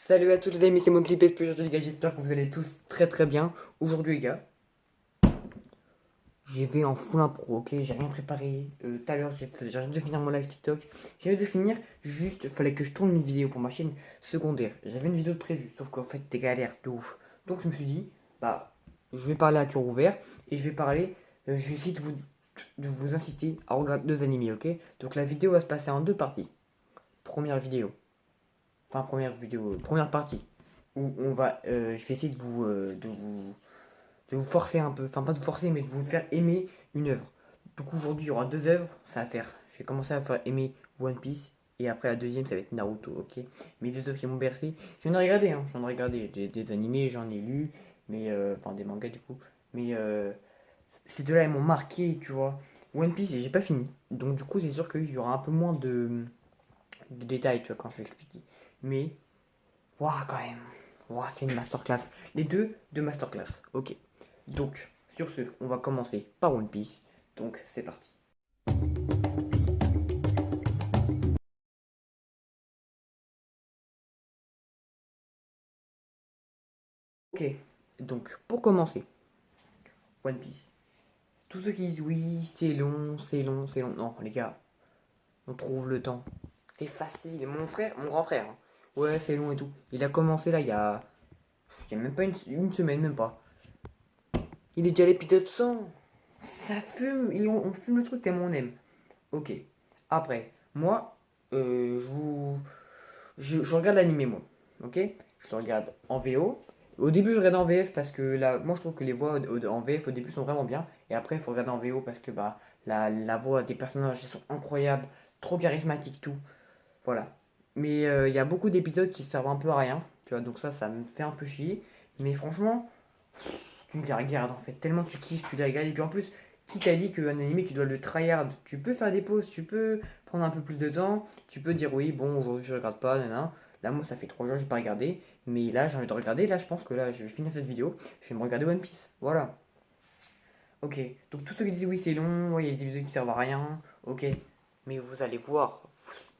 Salut à tous les amis, c'est mon clip aujourd'hui les gars, j'espère que vous allez tous très très bien. Aujourd'hui les gars, j'y vais en full impro, ok, j'ai rien préparé. Tout à l'heure j'ai de finir mon live TikTok. J'ai de finir, juste fallait que je tourne une vidéo pour ma chaîne secondaire. J'avais une vidéo de prévue, sauf qu'en fait t'es galère de ouf. Donc je me suis dit, bah je vais parler à cœur ouvert et je vais essayer de vous inciter à regarder deux animés, ok. Donc la vidéo va se passer en deux parties. Première vidéo, première partie, où je vais essayer de vous forcer un peu, enfin pas de vous forcer, mais de vous faire aimer une œuvre. Donc aujourd'hui, il y aura deux œuvres, ça va faire. Je vais commencer à faire aimer One Piece, et après la deuxième, ça va être Naruto, ok. Mes deux œuvres qui m'ont bercé, j'en ai regardé, j'en ai regardé des animés, j'en ai lu, mais enfin des mangas du coup, mais ces deux-là, ils m'ont marqué, tu vois. One Piece, j'ai pas fini, donc du coup, c'est sûr qu'il y aura un peu moins de détails, tu vois, quand je vais expliquer. Mais waouh, quand même. Waouh, c'est une masterclass. Les deux masterclass. Ok. Donc, sur ce, on va commencer par One Piece. Donc, c'est parti. Ok. Donc, pour commencer, One Piece. Tous ceux qui disent oui, c'est long, c'est long, c'est long. Non, les gars, on trouve le temps. C'est facile. Mon grand frère, hein. Ouais, c'est long et tout. Il a commencé là, il y a même pas une semaine, même pas. Il est déjà à l'épisode 100. Ça fume. On fume le truc tellement on aime. Ok. Après, moi, je regarde l'animé, moi. Ok. Je le regarde en VO. Au début, je regarde en VF parce que là, moi, je trouve que les voix en VF au début sont vraiment bien. Et après, il faut regarder en VO parce que bah, la voix des personnages, ils sont incroyables, trop charismatiques, tout. Voilà. Mais il y a beaucoup d'épisodes qui servent un peu à rien. Tu vois, donc ça me fait un peu chier. Mais franchement, tu les regardes en fait. Tellement tu kiffes, tu les regardes. Et puis en plus, qui t'a dit qu'un animé, tu dois le tryhard? Tu peux faire des pauses, tu peux prendre un peu plus de temps. Tu peux dire oui, bon, aujourd'hui je regarde pas, nanana. Là, moi, ça fait 3 jours que j'ai pas regardé. Mais là, j'ai envie de regarder. Là, je pense que là, je vais finir cette vidéo. Je vais me regarder One Piece. Voilà. Ok. Donc, tous ceux qui disent oui, c'est long, ouais, il y a des vidéos qui servent à rien. Ok. Mais vous allez voir.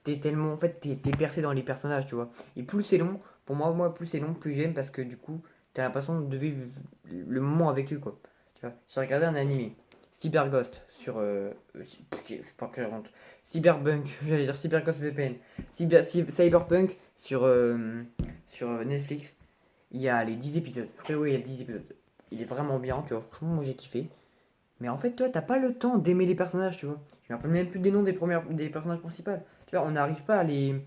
T'es tellement. En fait, t'es percé dans les personnages, tu vois. Et plus c'est long, pour moi, plus c'est long, plus j'aime parce que du coup, t'as l'impression de vivre le moment avec eux, quoi. Tu vois. J'ai regardé un animé. Cyber Ghost sur. Je sais pas que je rentre. Cyberpunk, j'allais dire Cyberghost VPN. Cyberpunk sur Netflix. Il y a les 10 épisodes. Frérot, il y a 10 épisodes. Il est vraiment bien, tu vois. Franchement, moi j'ai kiffé. Mais en fait, toi, t'as pas le temps d'aimer les personnages, tu vois. Je me rappelle même plus des noms des personnages principaux. Tu vois, on n'arrive pas à les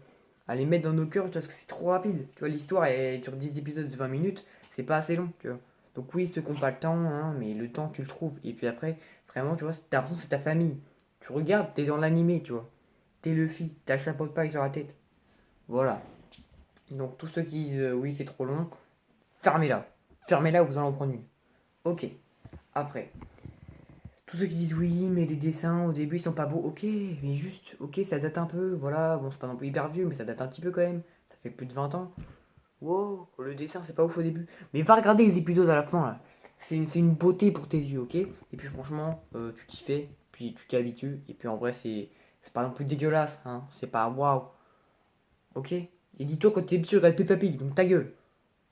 mettre dans nos cœurs, tu vois, parce que c'est trop rapide. Tu vois, l'histoire est sur 10 épisodes de 20 minutes, c'est pas assez long, tu vois. Donc oui, ceux qui n'ont pas le temps, hein, mais le temps, tu le trouves. Et puis après, vraiment, tu vois, t'as l'impression que c'est ta famille. Tu regardes, t'es dans l'animé, tu vois. T'es Luffy, t'as le chapeau de paille sur la tête. Voilà. Donc tous ceux qui disent oui, c'est trop long, fermez-la. Fermez-la ou vous allez en prendre une. Ok. Après, tous ceux qui disent oui, mais les dessins au début ils sont pas beaux, ok, mais juste, ok, ça date un peu, voilà, bon, c'est pas non plus hyper vieux, mais ça date un petit peu quand même, ça fait plus de 20 ans. Wow, le dessin c'est pas ouf au début, mais va regarder les épisodes à la fin là, c'est une beauté pour tes yeux, ok. Et puis franchement, tu t'y fais, puis tu t'y habitues, et puis en vrai, c'est pas non plus dégueulasse, hein, c'est pas waouh, ok. Et dis-toi, quand t'es dessus, regarde Peppa Pig, donc ta gueule.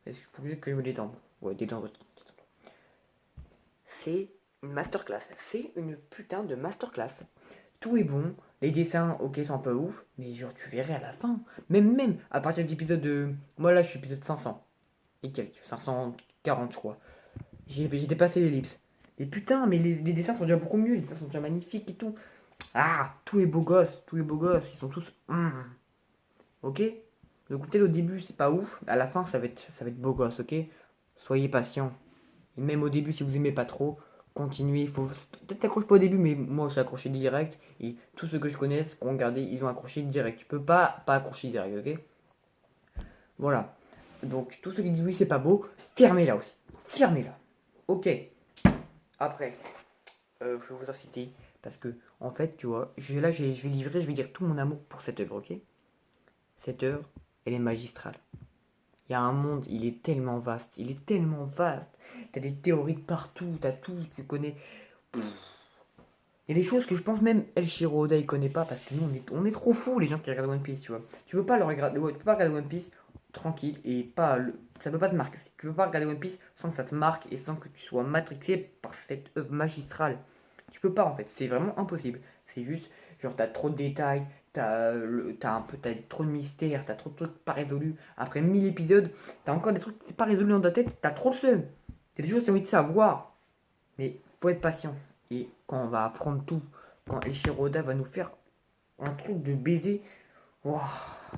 Est-ce qu'il faut que je me détende? Ouais, détendre. C'est une masterclass. C'est une putain de masterclass. Tout est bon. Les dessins, ok, sont un peu ouf. Mais genre, tu verrais à la fin. Même à partir de l'épisode de. Moi là, je suis épisode 500. Et quelques. 540, je crois. J'ai dépassé l'ellipse. Et putain, mais les dessins sont déjà beaucoup mieux. Les dessins sont déjà magnifiques et tout. Ah, tout est beau gosse. Tout est beau gosse. Ils sont tous. Ok. Donc peut-être au début, c'est pas ouf. À la fin, ça va être beau gosse, ok. Soyez patient. Et même au début, si vous aimez pas trop, continuez. Il faut peut-être t'accrocher pas au début, mais moi j'ai accroché direct. Et tous ceux que je connais, qui ont regardé, ils ont accroché direct. Tu peux pas accrocher direct, ok? Voilà. Donc tous ceux qui disent oui, c'est pas beau, fermez-la aussi. Fermez-la. Ok. Après, je vais vous inciter. Parce que, en fait, tu vois, je vais livrer, je vais dire tout mon amour pour cette œuvre, ok? Cette œuvre, elle est magistrale. Il y a un monde, il est tellement vaste. Il est tellement vaste. T'as des théories de partout, t'as tout, tu connais. Il y a des choses que je pense même El Shiroda il connaît pas parce que nous on est trop fous les gens qui regardent One Piece, tu vois. Tu peux pas le regarder, ouais, tu peux pas regarder One Piece tranquille et pas ça peut pas te marquer. Tu peux pas regarder One Piece sans que ça te marque et sans que tu sois matrixé par cette œuvre magistrale. Tu peux pas en fait, c'est vraiment impossible. C'est juste, genre t'as trop de détails, t'as trop de mystères, t'as trop de trucs pas résolus. Après 1000 épisodes, t'as encore des trucs pas résolus dans ta tête, t'as trop le seum. T'as des choses que t'as envie de savoir. Mais faut être patient. Et quand on va apprendre tout, quand Eiichiro Oda va nous faire un truc de baiser, wouah,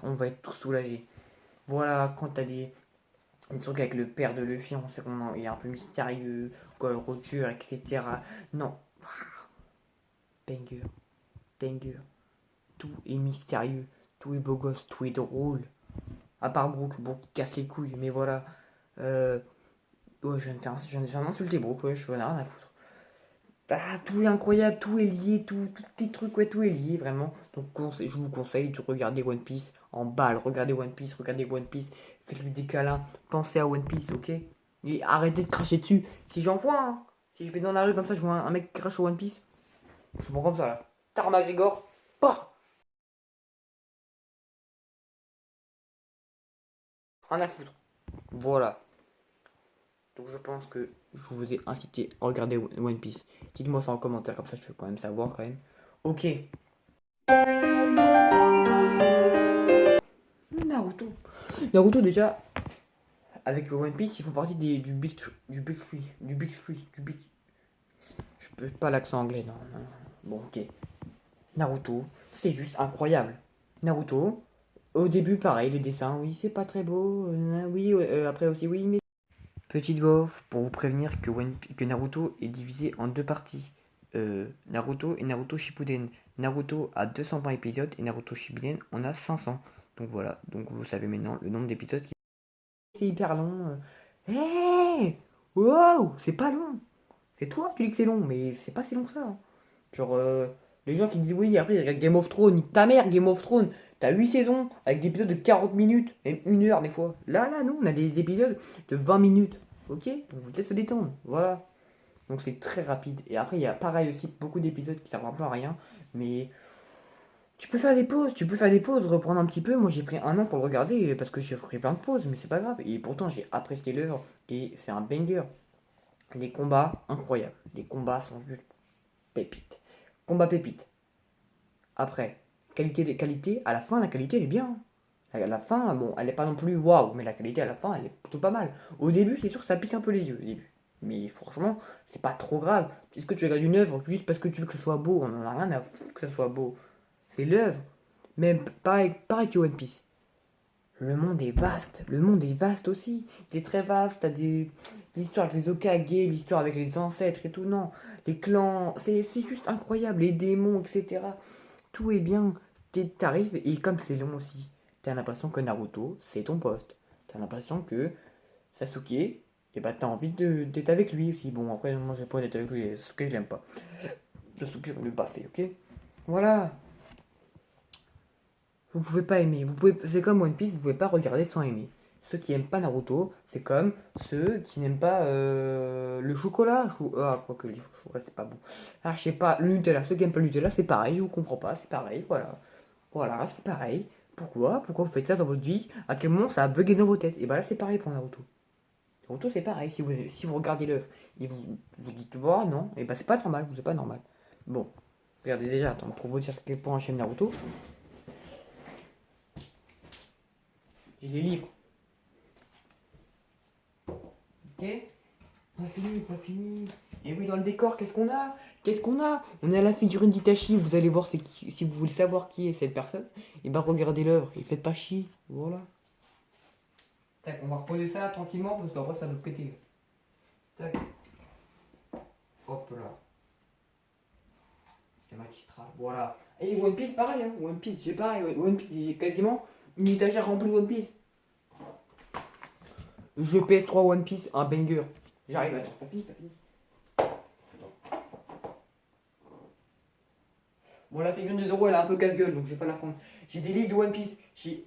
on va être tous soulagés. Voilà, quand t'as des trucs avec le père de Luffy, on sait qu'il est un peu mystérieux, Gold Roger, etc. Non, banger, banger. Tout est mystérieux, tout est beau gosse, tout est drôle. À part Brook, Brook qui casse les couilles, mais voilà. Euh, ouais, je viens d'insulter Brook, ouais, je n'en ai rien à foutre. Ah, tout est incroyable, tout est lié, tout les trucs, ouais, tout est lié, vraiment. Donc, je vous conseille de regarder One Piece en balle. Regardez One Piece, faites-lui des câlins, pensez à One Piece, ok? Et arrêtez de cracher dessus. Si j'en vois, hein, si je vais dans la rue comme ça, je vois un mec qui crache au One Piece, je prends comme ça là. Tarmagregor, pas, rien à foutre. Voilà. Donc, je pense que je vous ai incité à regarder One Piece. Dites-moi ça en commentaire, comme ça je peux quand même savoir quand même. Ok. Naruto. Naruto déjà, avec One Piece, ils font partie du Big. Je peux pas l'accent anglais, non, non, non. Bon, ok. Naruto, c'est juste incroyable. Naruto, au début, pareil, les dessins, oui, c'est pas très beau, oui, après aussi, oui, mais. Petite voix off pour vous prévenir que Naruto est divisé en deux parties. Naruto et Naruto Shippuden. Naruto a 220 épisodes et Naruto Shippuden en a 500. Donc voilà, donc vous savez maintenant le nombre d'épisodes qui c'est hyper long. Hey, wow, c'est pas long. C'est toi, tu dis que c'est long, mais c'est pas si long que ça, hein. Genre, les gens qui disent oui, après, regarde Game of Thrones, nique ta mère, Game of Thrones. T'as 8 saisons avec des épisodes de 40 minutes, même 1 heure des fois. Là, nous, on a des épisodes de 20 minutes. Ok? Donc, vous laissez se détendre. Voilà. Donc, c'est très rapide. Et après, il y a pareil aussi, beaucoup d'épisodes qui servent un peu à rien. Mais tu peux faire des pauses, reprendre un petit peu. Moi, j'ai pris 1 an pour le regarder parce que j'ai pris plein de pauses, mais c'est pas grave. Et pourtant, j'ai apprécié l'œuvre et c'est un banger. Les combats, incroyables. Les combats sont juste pépites. Combat pépite. Après, qualité, à la fin, la qualité, elle est bien. À la fin, bon, elle est pas non plus waouh, mais la qualité à la fin, elle est plutôt pas mal. Au début, c'est sûr que ça pique un peu les yeux, au début. Mais franchement, c'est pas trop grave. Est-ce que tu regardes une œuvre juste parce que tu veux que ce soit beau? On en a rien à foutre que ce soit beau. C'est l'œuvre. Mais pareil que One Piece. Le monde est vaste. Le monde est vaste aussi. Il est très vaste. T'as l'histoire avec les Hokage, l'histoire avec les ancêtres et tout. Non, les clans, c'est juste incroyable. Les démons, etc. Tout est bien. T'arrives et comme c'est long aussi, t'as l'impression que Naruto, c'est ton poste. T'as l'impression que Sasuke, et bah t'as envie d'être avec lui aussi. Bon, après, moi j'ai pas d'être avec lui. Sasuke, je l'aime pas. Sasuke, je le baffer, ok? Voilà. Vous pouvez pas aimer. C'est comme One Piece, vous pouvez pas regarder sans aimer. Ceux qui aiment pas Naruto, c'est comme ceux qui n'aiment pas le chocolat. Ah, quoique le chocolat, c'est pas bon. Ah, je sais pas, le Nutella. Ceux qui aiment pas le Nutella, c'est pareil, je vous comprends pas, c'est pareil, voilà. Voilà, c'est pareil. Pourquoi vous faites ça dans votre vie? À quel moment ça a bugué dans vos têtes? Et bah là, c'est pareil pour Naruto. Naruto, c'est pareil. Si vous regardez l'œuvre et vous dites, oh non, et bah c'est pas normal, vous êtes pas normal. Bon, regardez déjà, attends, pour vous dire à quel point j'aime Naruto, j'ai les livres. Ok? Pas fini, pas fini. Et oui, dans le décor, qu'est-ce qu'on a? Qu'est-ce qu'on a? On est à la figurine d'Itachi, vous allez voir si vous voulez savoir qui est cette personne, et ben regardez l'œuvre, et faites pas chier. Voilà. Tac, on va reposer ça tranquillement parce qu'après ça va péter. Tac. Hop là. C'est magistral. Voilà. Et One Piece pareil, hein. One Piece, j'ai pareil. One Piece, j'ai quasiment une étagère remplie de One Piece. Jeu PS3 One Piece, un banger. J'arrive à. Pas fini, pas fini. Bon, la figurine de Zoro, elle est un peu casse-gueule, donc je vais pas la prendre. J'ai des livres de One Piece. J'ai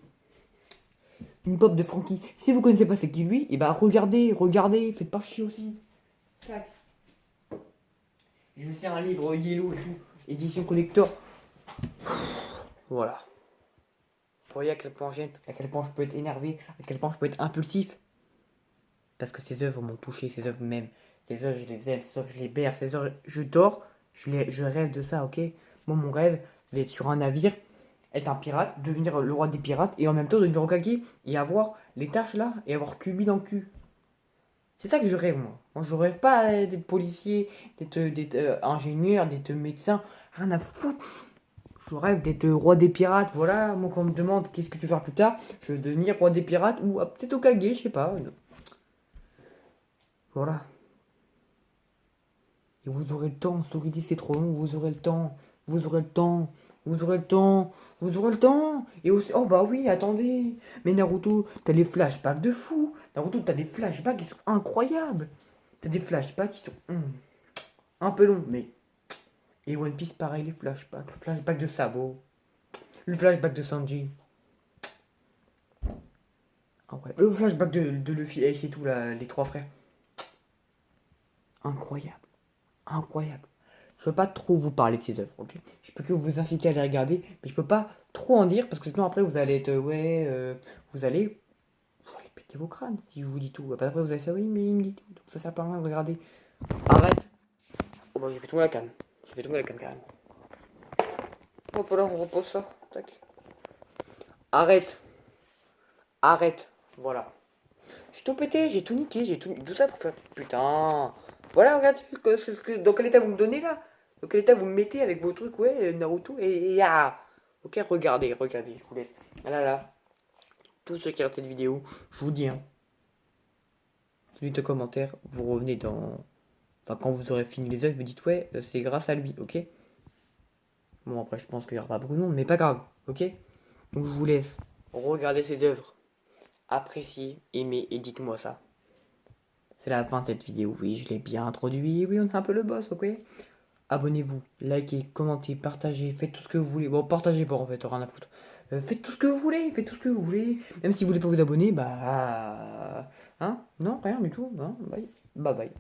une pop de Frankie. Si vous connaissez pas c'est qui lui, et bah regardez, faites pas chier aussi. Tac. J'ai aussi un livre Yellow et tout, édition collector. Voilà. Vous voyez à quel point j'aime, à quel point je peux être énervé, à quel point je peux être impulsif. Parce que ces œuvres m'ont touché, ces œuvres m'aiment. Ces œuvres, je les aime, ces œuvres, je les berce, ces œuvres, je dors, je rêve de ça, ok? Moi, mon rêve, c'est d'être sur un navire, être un pirate, devenir le roi des pirates, et en même temps devenir Hokage, et avoir les tâches là, et avoir Kubi dans le cul. C'est ça que je rêve, moi. Moi, je rêve pas d'être policier, d'être ingénieur, d'être médecin, rien à foutre. Je rêve d'être roi des pirates, voilà. Moi, quand on me demande qu'est-ce que tu veux faire plus tard, je veux devenir roi des pirates, ou peut-être Hokage, je sais pas. Voilà. Et vous aurez le temps, Soridi c'est trop long, vous aurez le temps, vous aurez le temps, vous aurez le temps, vous aurez le temps. Et aussi, oh bah oui, attendez, mais Naruto, t'as les flashbacks de fou. Naruto, t'as des flashbacks qui sont incroyables. T'as des flashbacks qui sont un peu longs, mais. Et One Piece, pareil, les flashbacks. Le flashback de Sabo, le flashback de Sanji. Ah ouais. Le flashback de Luffy, Ace et tout, là, les trois frères. Incroyable, incroyable. Je peux pas trop vous parler de ces œuvres, ok? Je peux que vous inciter à les regarder, mais je peux pas trop en dire parce que sinon après vous allez être vous allez péter vos crânes si je vous dis tout. Après vous allez faire oui mais il me dit tout, donc ça sert pas à rien de regarder. Arrête. Oh bah j'ai fait tomber la canne. J'ai fait tomber la canne carrément. Hop là on repose ça. Tac. Arrête. Arrête. Voilà. J'ai tout pété, j'ai tout niqué, j'ai tout ça pour faire. Putain. Voilà, regarde dans quel état vous me donnez là. Dans quel état vous me mettez avec vos trucs, ouais, Naruto et ah. Ok, regardez, regardez, je vous laisse. Ah là là. Tous ceux qui regardent cette vidéo, je vous dis, hein. Suite aux commentaires, vous revenez dans. Enfin, quand vous aurez fini les œuvres, vous dites, ouais, c'est grâce à lui, ok? Bon, après, je pense qu'il n'y aura pas beaucoup de monde, mais pas grave, ok? Donc, je vous laisse. Regardez ces œuvres. Appréciez, aimez et dites-moi ça. C'est la fin de cette vidéo, oui, je l'ai bien introduit, oui, on est un peu le boss, ok? Abonnez-vous, likez, commentez, partagez, faites tout ce que vous voulez. Bon, partagez pas en fait, rien à foutre. Faites tout ce que vous voulez, faites tout ce que vous voulez. Même si vous voulez pas vous abonner, bah... Hein? Non, rien du tout. Hein? Bye. Bye bye.